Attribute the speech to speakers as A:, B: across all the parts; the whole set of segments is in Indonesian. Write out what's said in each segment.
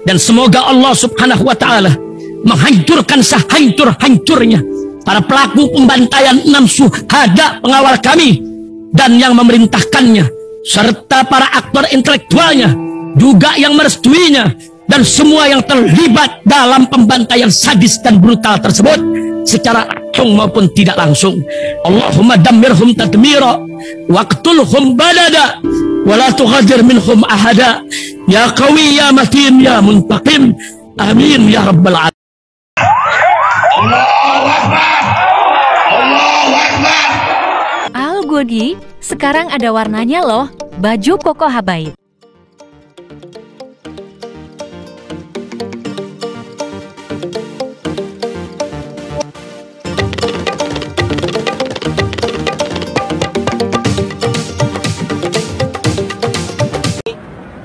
A: Dan semoga Allah subhanahu wa ta'ala menghancurkan sehancur-hancurnya para pelaku pembantaian 6 syuhada pengawal kami dan yang memerintahkannya, serta para aktor intelektualnya juga yang merestuinya, dan semua yang terlibat dalam pembantaian sadis dan brutal tersebut secara langsung maupun tidak langsung. Allahumma dammirhum tadmira waqtulhum badada wala tughadir minhum ahada ya qawi ya matin ya muntaqim amin ya rabbal alamin.
B: Allahu Akbar, Allahu Akbar.
C: Al Godi, sekarang ada warnanya loh, baju koko habaib.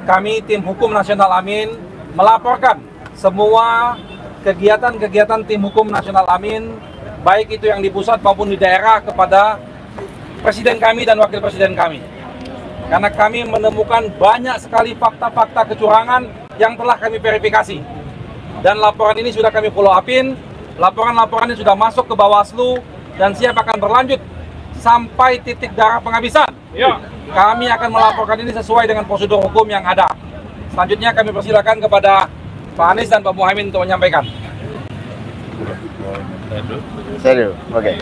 D: Kami tim hukum nasional Amin melaporkan semua kegiatan-kegiatan tim hukum nasional Amin, baik itu yang di pusat maupun di daerah, kepada presiden kami dan wakil presiden kami. Karena kami menemukan banyak sekali fakta-fakta kecurangan yang telah kami verifikasi. Dan laporan ini sudah kami follow upin, laporan-laporan ini sudah masuk ke Bawaslu dan siap akan berlanjut sampai titik darah penghabisan. Ya. Kami akan melaporkan ini sesuai dengan prosedur hukum yang ada. Selanjutnya kami persilakan kepada Pak Anies dan Pak Muhaimin untuk menyampaikan.
E: Serius, oke.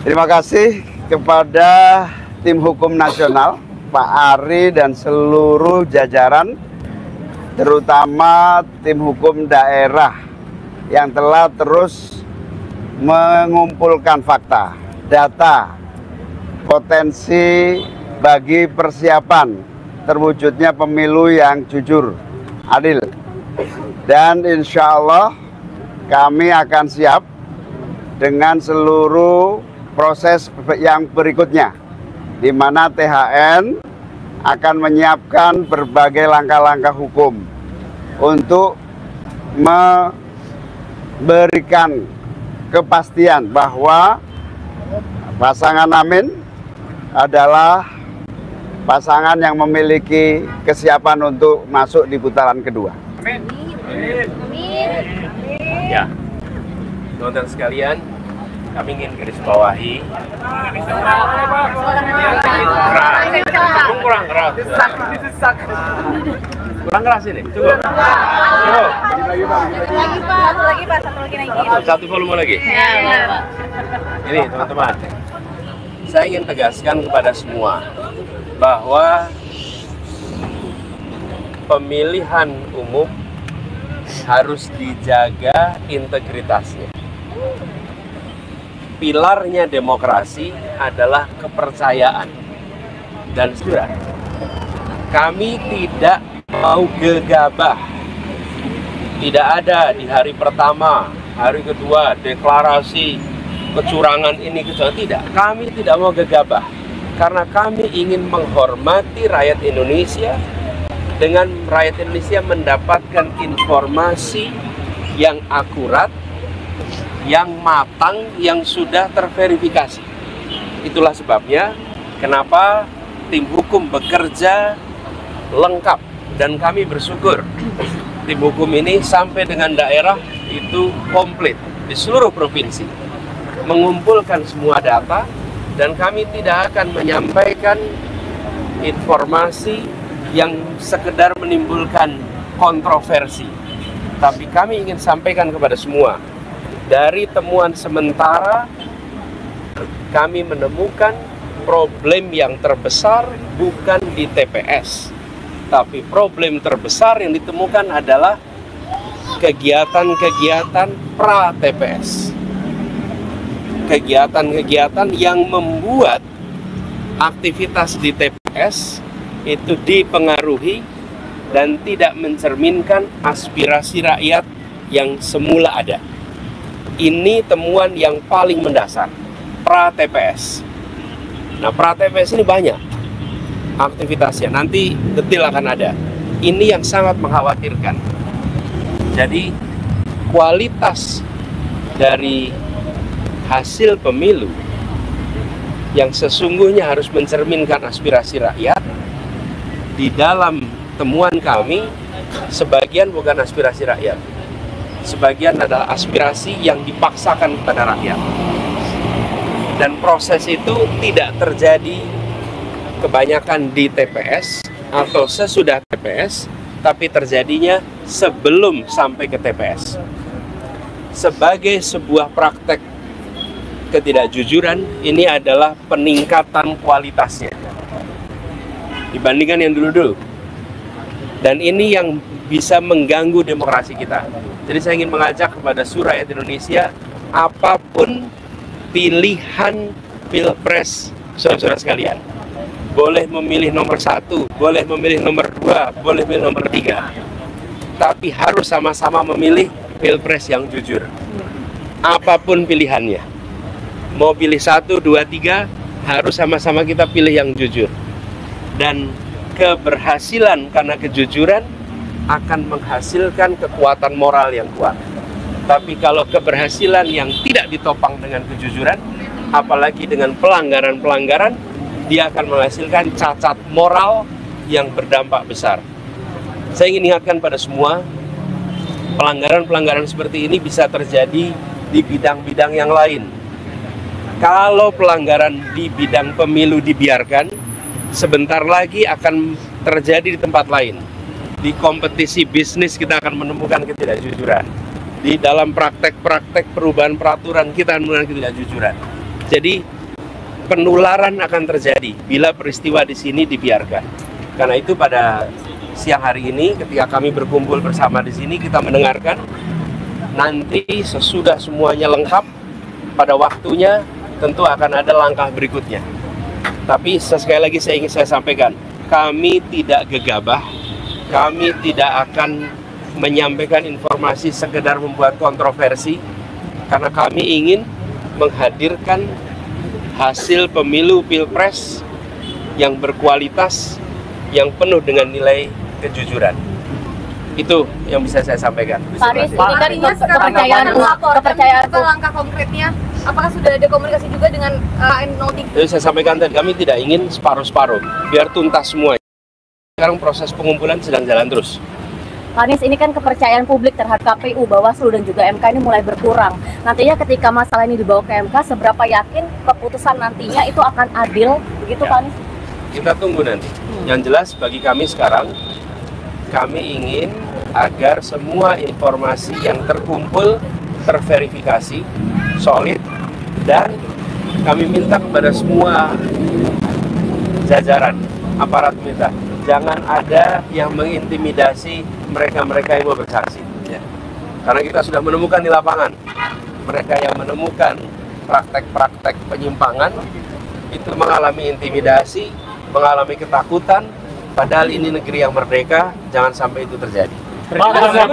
E: Terima kasih kepada tim hukum nasional, Pak Ari dan seluruh jajaran, terutama tim hukum daerah yang telah terus mengumpulkan fakta, data, potensi bagi persiapan terwujudnya pemilu yang jujur, adil. Dan insya Allah kami akan siap dengan seluruh proses yang berikutnya, di mana THN akan menyiapkan berbagai langkah-langkah hukum untuk memberikan kepastian bahwa pasangan Amin adalah pasangan yang memiliki kesiapan untuk masuk di putaran kedua.
F: Amin. Ya, teman-teman sekalian, kami ingin garis bawahi. Kurang keras. Kurang keras ini. Cukup. Satu volume lagi. Ini teman-teman, saya ingin tegaskan kepada semua bahwa pemilihan umum harus dijaga integritasnya. Pilarnya demokrasi adalah kepercayaan. Dan saudara, kami tidak mau gegabah. Tidak ada di hari pertama, hari kedua deklarasi kecurangan ini kecurangan. Tidak, kami tidak mau gegabah. Karena kami ingin menghormati rakyat Indonesia, dengan rakyat Indonesia mendapatkan informasi yang akurat, yang matang, yang sudah terverifikasi. Itulah sebabnya kenapa tim hukum bekerja lengkap, dan kami bersyukur tim hukum ini sampai dengan daerah itu komplit di seluruh provinsi, mengumpulkan semua data. Dan kami tidak akan menyampaikan informasi yang sekedar menimbulkan kontroversi, tapi kami ingin sampaikan kepada semua. Dari temuan sementara, kami menemukan problem yang terbesar bukan di TPS, tapi problem terbesar yang ditemukan adalah kegiatan-kegiatan pra-TPS. Kegiatan-kegiatan yang membuat aktivitas di TPS itu dipengaruhi dan tidak mencerminkan aspirasi rakyat yang semula ada. Ini temuan yang paling mendasar, pra-TPS. Nah, pra-TPS ini banyak aktivitasnya, nanti detail akan ada. Ini yang sangat mengkhawatirkan. Jadi, kualitas dari hasil pemilu yang sesungguhnya harus mencerminkan aspirasi rakyat. Di dalam temuan kami sebagian bukan aspirasi rakyat, sebagian adalah aspirasi yang dipaksakan kepada rakyat. Dan proses itu tidak terjadi kebanyakan di TPS atau sesudah TPS, tapi terjadinya sebelum sampai ke TPS. Sebagai sebuah praktek ketidakjujuran, ini adalah peningkatan kualitasnya dibandingkan yang dulu-dulu. Dan ini yang bisa mengganggu demokrasi kita. Jadi saya ingin mengajak kepada seluruh rakyat Indonesia, apapun pilihan pilpres saudara-saudara sekalian, boleh memilih nomor 1, boleh memilih nomor 2, boleh memilih nomor 3, tapi harus sama-sama memilih pilpres yang jujur. Apapun pilihannya, mau pilih 1, 2, 3, harus sama-sama kita pilih yang jujur. Dan keberhasilan karena kejujuran akan menghasilkan kekuatan moral yang kuat. Tapi kalau keberhasilan yang tidak ditopang dengan kejujuran, apalagi dengan pelanggaran-pelanggaran, dia akan menghasilkan cacat moral yang berdampak besar. Saya ingin ingatkan pada semua, pelanggaran-pelanggaran seperti ini bisa terjadi di bidang-bidang yang lain. Kalau pelanggaran di bidang pemilu dibiarkan, sebentar lagi akan terjadi di tempat lain. Di kompetisi bisnis kita akan menemukan ketidakjujuran. Di dalam praktek-praktek perubahan peraturan kita akan menemukan ketidakjujuran. Jadi penularan akan terjadi bila peristiwa di sini dibiarkan. Karena itu pada siang hari ini ketika kami berkumpul bersama di sini, kita mendengarkan. Nanti sesudah semuanya lengkap, pada waktunya tentu akan ada langkah berikutnya. Tapi sekali lagi saya ingin sampaikan, kami tidak gegabah, kami tidak akan menyampaikan informasi sekedar membuat kontroversi, karena kami ingin menghadirkan hasil pemilu pilpres yang berkualitas, yang penuh dengan nilai kejujuran. Itu yang bisa saya sampaikan.
G: Pak Aris, ini kan kepercayaan langkah konkretnya, apakah sudah ada komunikasi juga dengan KN03?
F: Jadi saya sampaikan tadi, kami tidak ingin separuh-separuh, biar tuntas semua. Sekarang proses pengumpulan sedang jalan terus.
G: Pak Anies, ini kan kepercayaan publik terhadap KPU, Bawaslu dan juga MK ini mulai berkurang. Nantinya ketika masalah ini dibawa ke MK, seberapa yakin keputusan nantinya itu akan adil, begitu Pak Anies?
F: Kita tunggu nanti. Yang jelas bagi kami sekarang, kami ingin agar semua informasi yang terkumpul terverifikasi, solid, dan kami minta kepada semua jajaran aparat pemerintah, jangan ada yang mengintimidasi mereka-mereka yang mau bersaksi. Ya. Karena kita sudah menemukan di lapangan, mereka yang menemukan praktek-praktek penyimpangan itu mengalami intimidasi, mengalami ketakutan, padahal ini negeri yang merdeka, jangan sampai itu terjadi.
H: Masalah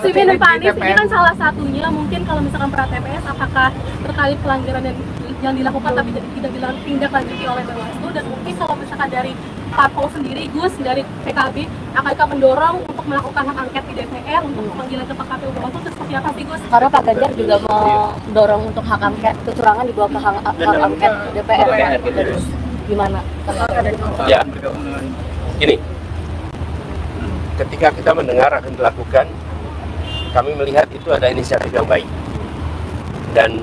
H: Simin dan Pak Anies ini kan salah satunya, mungkin kalau misalkan pra TPS, apakah terkait pelanggaran yang dilakukan tapi tidak ditindaklanjuti oleh Bawaslu, dan mungkin kalau misalkan dari Parpol sendiri, Gus, dari PKB, akankah mendorong untuk melakukan hak angket di DPR untuk pemanggilan ke KPU Bawaslu, itu seperti apa sih Gus? Karena Pak Ganjar juga mendorong untuk hak angket, kecurangan dibawa ke hak angket DPR. Terus gimana?
F: Ya, gini, ketika kita mendengar akan dilakukan, kami melihat itu ada inisiatif yang baik. Dan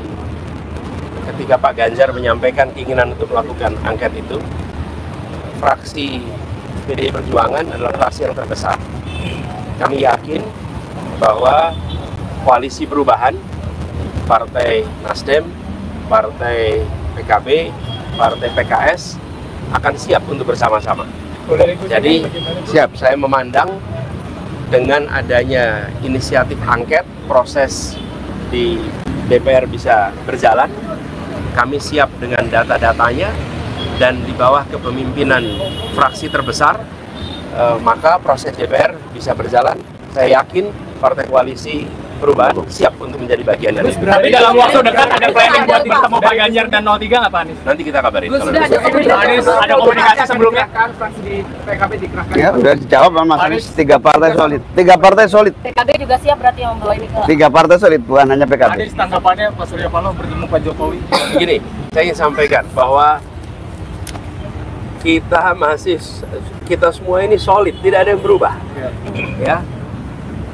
F: ketika Pak Ganjar menyampaikan keinginan untuk melakukan angket itu, fraksi PDI Perjuangan adalah fraksi yang terbesar. Kami yakin bahwa koalisi perubahan, Partai Nasdem, Partai PKB, Partai PKS akan siap untuk bersama-sama. Jadi siap, saya memandang dengan adanya inisiatif angket, proses di DPR bisa berjalan. Kami siap dengan data-datanya, dan di bawah kepemimpinan fraksi terbesar, maka proses DPR bisa berjalan. Saya yakin Partai Koalisi Perubahan siap untuk menjadi bagian dari itu.
I: Berarti dalam waktu dekat ada planning buat bertemu Pak Ganjar dan 03 nggak Pak Anies?
F: Nanti kita kabarin.
I: Ada komunikasi sebelumnya?
E: Fraksi di PKB dikerahkan. Ya, udah dijawab sama Mas Anies. 3 partai solid. 3 partai solid.
G: PKB juga siap berarti yang membawa ini ke...
E: 3 partai solid, bukan hanya PKB.
I: Anies, tanggapannya Pak Surya Paloh bertemu Pak Jokowi.
F: Begini, saya ingin sampaikan bahwa kita semua ini solid, tidak ada yang berubah. Ya,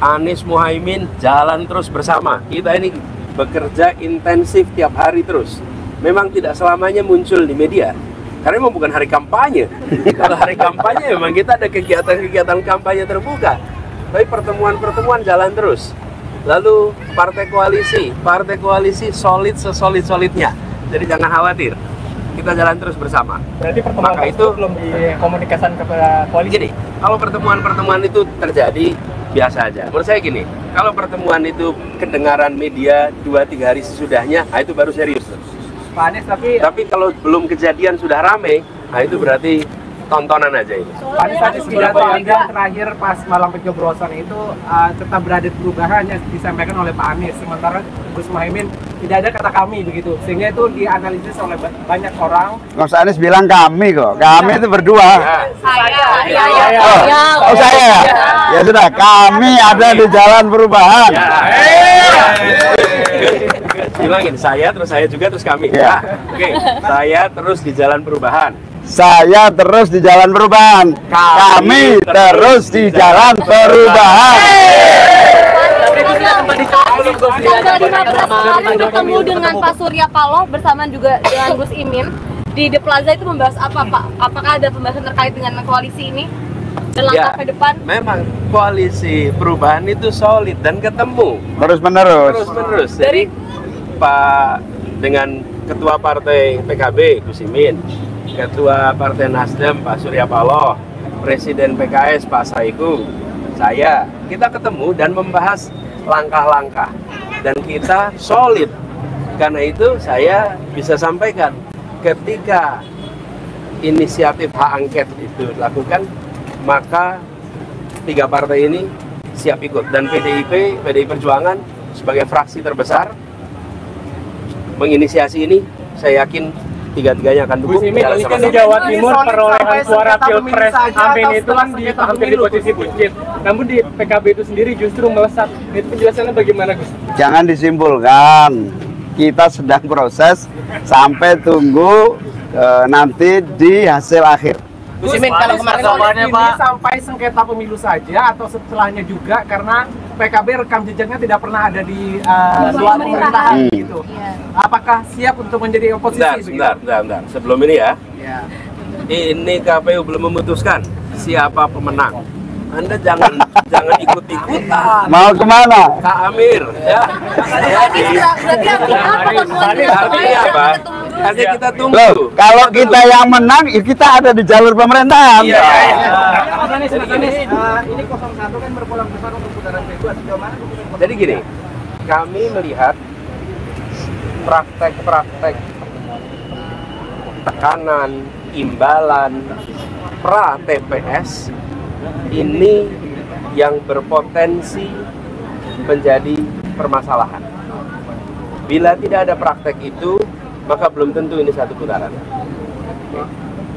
F: Anies Muhaimin jalan terus bersama. Kita ini bekerja intensif tiap hari terus. Memang tidak selamanya muncul di media, karena memang bukan hari kampanye. Kalau hari kampanye memang kita ada kegiatan-kegiatan kampanye terbuka. Tapi pertemuan-pertemuan jalan terus. Lalu partai koalisi solid sesolid-solidnya. Jadi jangan khawatir, kita jalan terus bersama.
I: Berarti pertemuan
F: Maka itu
I: belum dikomunikasikan kepada koalisi?
F: Gini, kalau pertemuan-pertemuan itu terjadi biasa aja. Menurut saya gini, kalau pertemuan itu kedengaran media 2-3 hari sesudahnya, nah itu baru serius.
I: Pak Anies,
F: Tapi kalau belum kejadian sudah rame, nah itu berarti tontonan aja ini.
I: Pak Anies tadi pidato Anda terakhir pas malam pencoblosan itu tetap berada perubahan yang disampaikan oleh Pak Anies, sementara Gus Muhaimin tidak ada kata kami begitu, sehingga itu dianalisis oleh banyak orang.
E: Mas Anies bilang kami kok, kami itu berdua. Saya. Ya sudah, kami ada di jalan perubahan.
F: Bilangin saya, terus saya juga, terus kami.
E: Ya.
F: Oke, saya terus di jalan perubahan.
E: Saya terus di jalan perubahan. Kami terus di jalan perubahan.
G: Bertemu dengan Pak Surya Paloh bersama juga dengan Gus Imin di The Plaza itu membahas apa, Pak? Apakah ada pembahasan terkait dengan koalisi ini dan langkah ke depan?
F: Memang koalisi perubahan itu solid dan ketemu
E: Terus menerus.
F: Jadi Pak dengan Ketua Partai PKB Gus Imin, Ketua Partai Nasdem Pak Surya Paloh, Presiden PKS Pak Saiku, kita ketemu dan membahas langkah-langkah dan kita solid. Karena itu saya bisa sampaikan, ketika inisiatif hak angket itu dilakukan, maka 3 partai ini siap ikut, dan PDI Perjuangan sebagai fraksi terbesar menginisiasi ini. Saya yakin 3-tiganya akan dukung.
I: Ini kan di Jawa Timur perolehan suara Pilpres Amin itu kan hampir di posisi buncit. Namun di PKB itu sendiri justru melesat. Itu penjelasannya bagaimana, Gus?
E: Jangan disimpulkan. Kita sedang proses sampai tunggu nanti di hasil akhir.
I: Gus Imin, kalau kemarin ini sampai sengketa pemilu saja atau setelahnya juga, karena PKB rekam jejaknya tidak pernah ada di luar pemerintahan gitu. Apakah siap untuk menjadi oposisi?
F: Bentar. Sebelum ini ya. Ini KPU belum memutuskan siapa pemenang. Anda jangan ikut-ikutan.
E: Mau kemana?
F: Kak Amir, ya. Artinya apa? Artinya kita tunggu.
E: Loh, kalau kita yang menang, kita ada di jalur pemerintahan.
I: Mas Anies, ini 01 kan berpulang besar untuk putaran kedua. Sejauh mana?
F: Jadi gini, kami melihat praktek-praktek tekanan, imbalan, pra TPS ini yang berpotensi menjadi permasalahan. Bila tidak ada praktek itu, maka belum tentu ini satu putaran.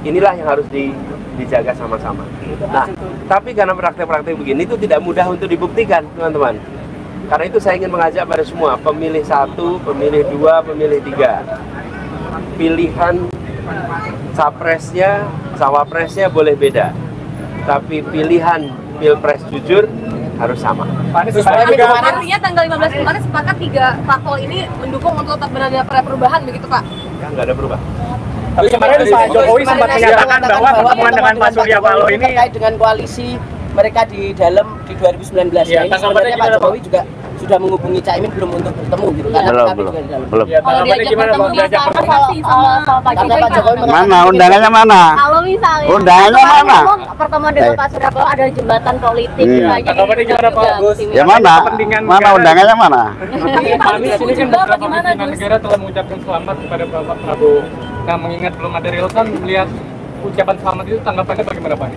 F: Inilah yang harus dijaga sama-sama. Nah, tapi karena praktek-praktek begini itu tidak mudah untuk dibuktikan, teman-teman. Karena itu saya ingin mengajak pada semua, pemilih 1, pemilih 2, pemilih 3. Pilihan capresnya, cawapresnya boleh beda. Tapi pilihan pilpres jujur harus sama.
G: Artinya tanggal 15 kemarin sepakat 3 parpol ini mendukung untuk tetap berada pada perubahan begitu, Pak?
F: Ya, nggak ada perubahan.
I: Tapi kemarin Pak Jokowi sempat menyatakan bahwa pertemuan dengan Pak Surya Paloh ini
J: terkait dengan koalisi mereka di dalam di 2019.
I: Ya,
J: ini sebenarnya Pak Jokowi juga sudah menghubungi Caimin belum untuk bertemu gitu, karena kami juga di dalam.
E: Belum.
I: Ya, tanggapannya gimana Pak? Diajak
J: Karena Pak Jokowi
E: Mana undangannya mana?
G: Kalau misalnya
E: Undangannya mana?
G: pertemuan dengan Pak Surya Paloh ada jembatan politik
I: Tanggapannya gimana Pak Gus?
E: Ya mana? Mana undangannya mana?
I: Pak Anies ini kan beberapa pimpinan negara telah mengucapkan selamat kepada Bapak Prabowo. Nah, mengingat belum ada real time, melihat ucapan selamat itu tanggapannya bagaimana Pak?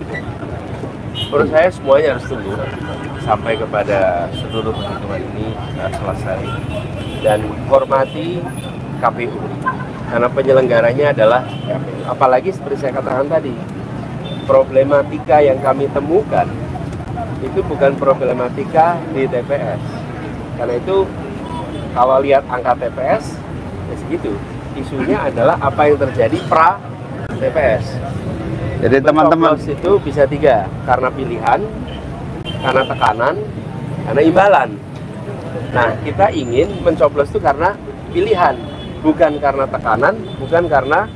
F: Menurut saya semuanya harus tunggu sampai kepada seluruh perhitungan ini selesai, dan hormati KPU karena penyelenggaranya adalah KPU. Apalagi seperti saya katakan tadi, problematika yang kami temukan itu bukan problematika di TPS. Karena itu kalau lihat angka TPS ya segitu, isunya adalah apa yang terjadi pra TPS.
E: Jadi teman-teman
F: itu bisa 3, karena pilihan, karena tekanan, karena imbalan. Nah, kita ingin mencoblos itu karena pilihan, bukan karena tekanan, bukan karena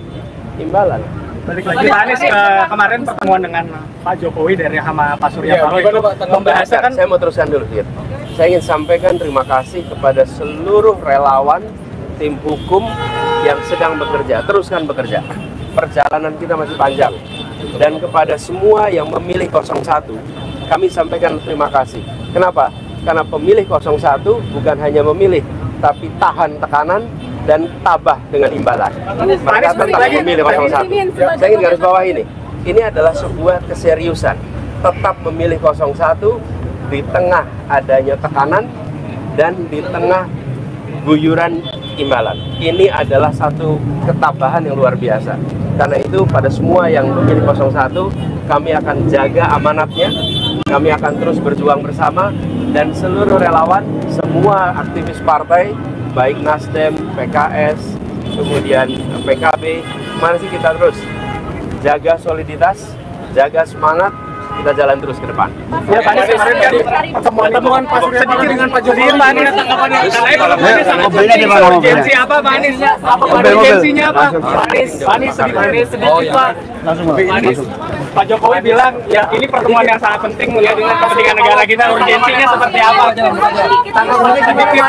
F: imbalan.
I: Balik lagi Pak Anies, kemarin pertemuan dengan Pak Jokowi dari sama Pak Surya Paloh itu membahasnya kan.
F: Saya mau teruskan dulu, Fir. Saya ingin sampaikan terima kasih kepada seluruh relawan tim hukum yang sedang bekerja. Teruskan bekerja. Perjalanan kita masih panjang. Dan kepada semua yang memilih 01, kami sampaikan terima kasih. Kenapa? Karena pemilih 01 bukan hanya memilih, tapi tahan tekanan dan tabah dengan imbalan. Mereka tetap memilih 01. Saya ingin garis bawah ini. Ini adalah sebuah keseriusan. Tetap memilih 01 di tengah adanya tekanan dan di tengah guyuran imbalan. Ini adalah satu ketabahan yang luar biasa. Karena itu pada semua yang memilih 01, kami akan jaga amanatnya. Kami akan terus berjuang bersama. Dan seluruh relawan, semua aktivis partai, baik Nasdem, PKS, kemudian PKB, mari kita terus jaga soliditas, jaga semangat, kita jalan terus ke depan.
I: Ya, Pak Anies kemarin dari pertemuan Pak Surya Paloh dengan Pak Jokowi, Pak Anies tanggapannya. Mobilnya di mana? Urgensi apa, Pak Anies? Apa urgensinya, Pak? Pak Anies sedikit, Pak. Pak Anies, Pak Jokowi bilang, ya ini pertemuan yang sangat penting melihat dengan kepentingan negara kita. Urgensinya seperti apa? Tanggapannya sedikit.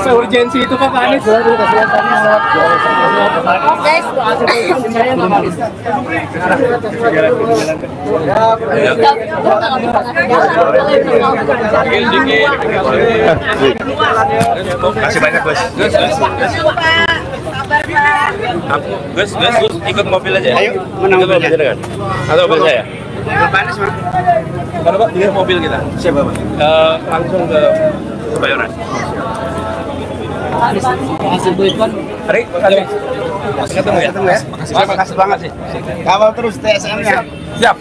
I: Seurgensi itu Pak Anies.
F: Kasih banyak, Gus. Gus, ikut mobil aja. Ayo, mana mobilnya? Atau mobil saya?
I: Pak Anies, Pak.
F: Kalau Pak, di mobil kita. Siapa, Pak? Langsung ke Kebayoran.
J: Hasil duit kan.
F: Hari, ketemu ya?
E: makasih banget sih. Kawal terus TSM-nya.
F: Siap.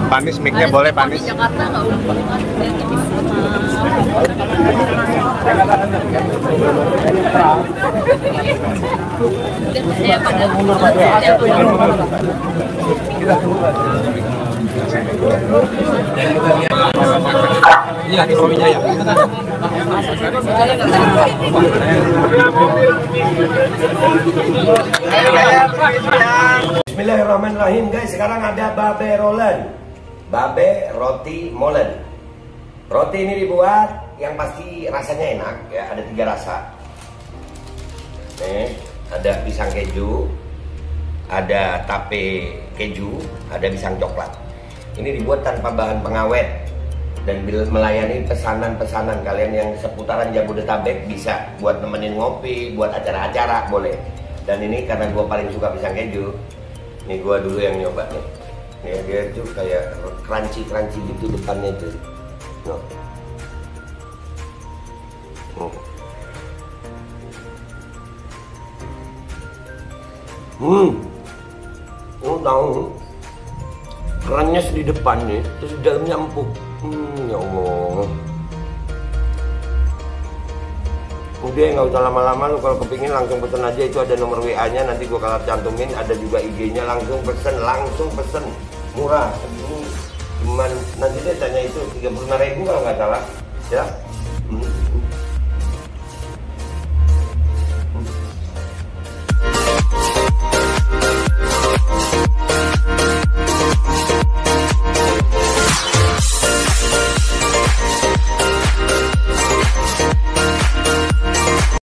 E: Panis mic-nya boleh Panis.
F: Iya, di Rominya ya.
K: Bismillahirrahmanirrahim guys, sekarang ada babe rolen, babe roti molen. Roti ini dibuat yang pasti rasanya enak ya, ada 3 rasa. Nih, ada pisang keju, ada tape keju, ada pisang coklat. Ini dibuat tanpa bahan pengawet dan melayani pesanan-pesanan kalian yang seputaran Jabodetabek, bisa buat nemenin ngopi, buat acara-acara boleh. Dan ini karena gue paling suka pisang keju, nih gue dulu yang nyoba nih. Nih dia tuh kayak crunchy gitu depannya tuh. Tahu kerannya di depan nih, terus di dalamnya empuk. Ya Allah. Udah nggak usah lama-lama, lu kalau kepingin langsung pesen aja, itu ada nomor WA-nya, nanti gua kalau cantumin, ada juga IG-nya, langsung pesen, murah. Cuman nanti dia tanya itu 35.000 kalau nggak salah, ya.